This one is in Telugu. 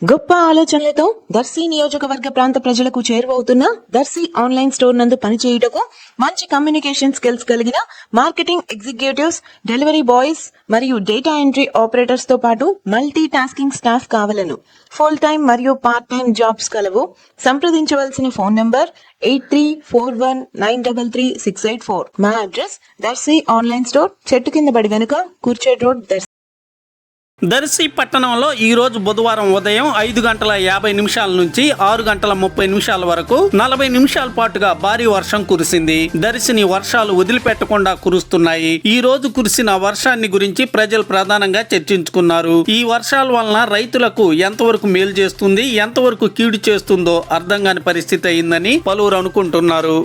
గొప్ప ఆలోచనలతో దర్శి నియోజకవర్గ ప్రాంత ప్రజలకు చేరువవుతున్న దర్శి ఆన్లైన్ స్టోర్ నందు పనిచేయుటకు మంచి కమ్యూనికేషన్ స్కిల్స్ కలిగిన మార్కెటింగ్ ఎగ్జిక్యూటివ్స్, డెలివరీ బాయ్స్ మరియు డేటా ఎంట్రీ ఆపరేటర్స్ తో పాటు మల్టీ టాస్కింగ్ స్టాఫ్ కావలను. ఫుల్ టైం మరియు పార్ట్ టైం జాబ్స్ కలవు. సంప్రదించవలసిన ఫోన్ నంబర్ 8341933684. మా అడ్రస్ దర్శి ఆన్లైన్ స్టోర్, చెట్టు కింద బడి వెనుక, కూర్చేడ్ రోడ్, దర్శి. దర్శి పట్టణంలో ఈ రోజు బుధవారం ఉదయం 5:50 నుంచి 6:30 వరకు 40 నిమిషాల పాటుగా భారీ వర్షం కురిసింది. దర్శిని వర్షాలు వదిలిపెట్టకుండా కురుస్తున్నాయి. ఈ రోజు కురిసిన వర్షాన్ని గురించి ప్రజలు ప్రధానంగా చర్చించుకున్నారు. ఈ వర్షాల వలన రైతులకు ఎంతవరకు మేలు చేస్తుంది, ఎంతవరకు కీడు చేస్తుందో అర్థం కాని పరిస్థితి అయిందని పలువురు అనుకుంటున్నారు.